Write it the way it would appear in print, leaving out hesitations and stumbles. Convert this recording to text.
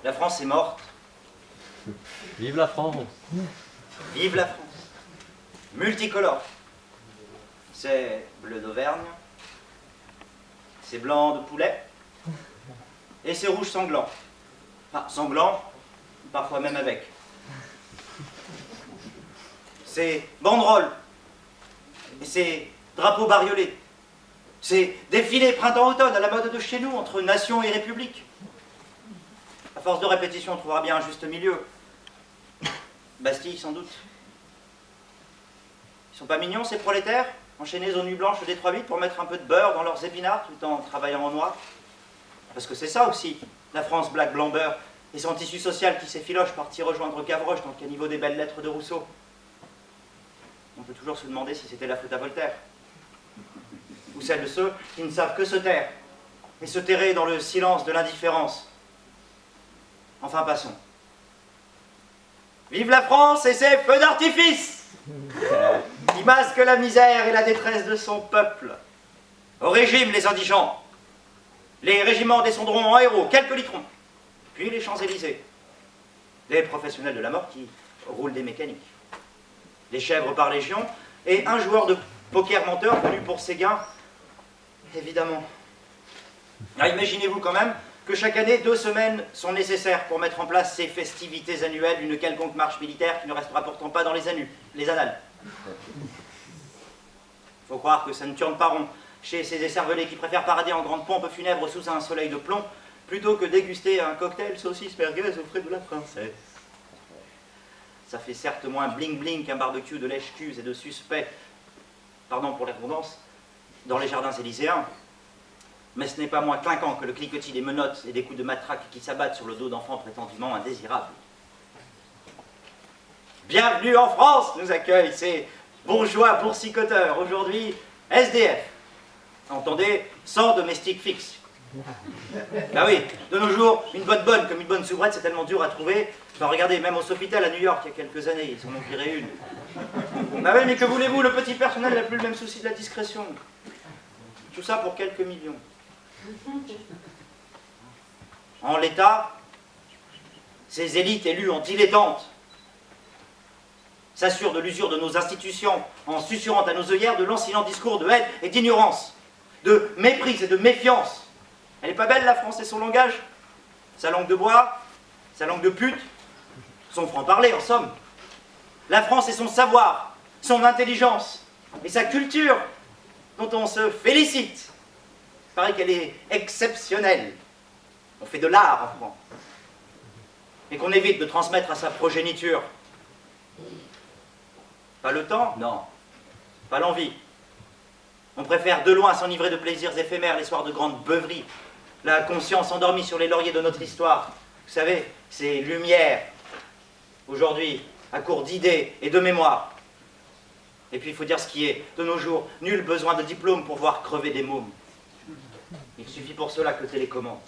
La France est morte. Vive la France! Vive la France. Multicolore. C'est bleu d'Auvergne, c'est blanc de poulet, et c'est rouge sanglant. Enfin, sanglant, parfois même avec. C'est banderole, et c'est drapeau bariolé. C'est défilé printemps-automne à la mode de chez nous, entre nation et république. À force de répétition, on trouvera bien un juste milieu. Bastille, sans doute. Ils sont pas mignons, ces prolétaires, enchaînés aux nuits blanches des 3-8 pour mettre un peu de beurre dans leurs épinards tout en travaillant en noir? Parce que c'est ça aussi, la France black blanc beurre, et son tissu social qui s'effiloche parti rejoindre Gavroche dans le caniveau des belles lettres de Rousseau. On peut toujours se demander si c'était la faute à Voltaire. Ou celle de ceux qui ne savent que se taire, et se terrer dans le silence de l'indifférence. Enfin, passons. Vive la France et ses feux d'artifice qui masquent la misère et la détresse de son peuple. Au régime, les indigents. Les régiments descendront en héros, quelques litrons. Puis les Champs-Élysées. Les professionnels de la mort qui roulent des mécaniques. Des chèvres par légion et un joueur de poker menteur venu pour ses gains, évidemment. Alors imaginez-vous quand même que chaque année, 2 semaines sont nécessaires pour mettre en place ces festivités annuelles d'une quelconque marche militaire qui ne restera pourtant pas dans les annales. Faut croire que ça ne tourne pas rond chez ces écervelés qui préfèrent parader en grande pompe funèbre sous un soleil de plomb plutôt que déguster un cocktail saucisse merguez au frais de la princesse. Ça fait certes moins bling-bling qu'un barbecue de lèche-culs et de suspects, pardon pour les redondances, dans les jardins élyséens, mais ce n'est pas moins clinquant que le cliquetis des menottes et des coups de matraque qui s'abattent sur le dos d'enfants prétendument indésirables. Bienvenue en France, nous accueillent ces bourgeois boursicoteurs, aujourd'hui SDF. Entendez, sans domestique fixe. Ah oui, de nos jours, une boîte bonne comme une bonne soubrette, c'est tellement dur à trouver. Enfin, regardez, même au Sofitel à New York, il y a quelques années, ils en ont viré une. Bah oui, mais que voulez-vous, le petit personnel n'a plus le même souci de la discrétion. Tout ça pour quelques millions. En l'état, ces élites élues en dilettantes s'assurent de l'usure de nos institutions en susurrant à nos œillères de lancinants discours de haine et d'ignorance, de méprise et de méfiance. Elle n'est pas belle, la France, et son langage? Sa langue de bois, sa langue de pute, son franc-parler, en somme. La France et son savoir, son intelligence et sa culture, dont on se félicite. Il paraît qu'elle est exceptionnelle. On fait de l'art en France. Et qu'on évite de transmettre à sa progéniture. Pas le temps? Non. Pas l'envie. On préfère de loin s'enivrer de plaisirs éphémères les soirs de grandes beuveries. La conscience endormie sur les lauriers de notre histoire. Vous savez, ces lumières, aujourd'hui, à court d'idées et de mémoire. Et puis il faut dire ce qui est. De nos jours, nul besoin de diplôme pour voir crever des mômes. Il suffit pour cela que le télécommande.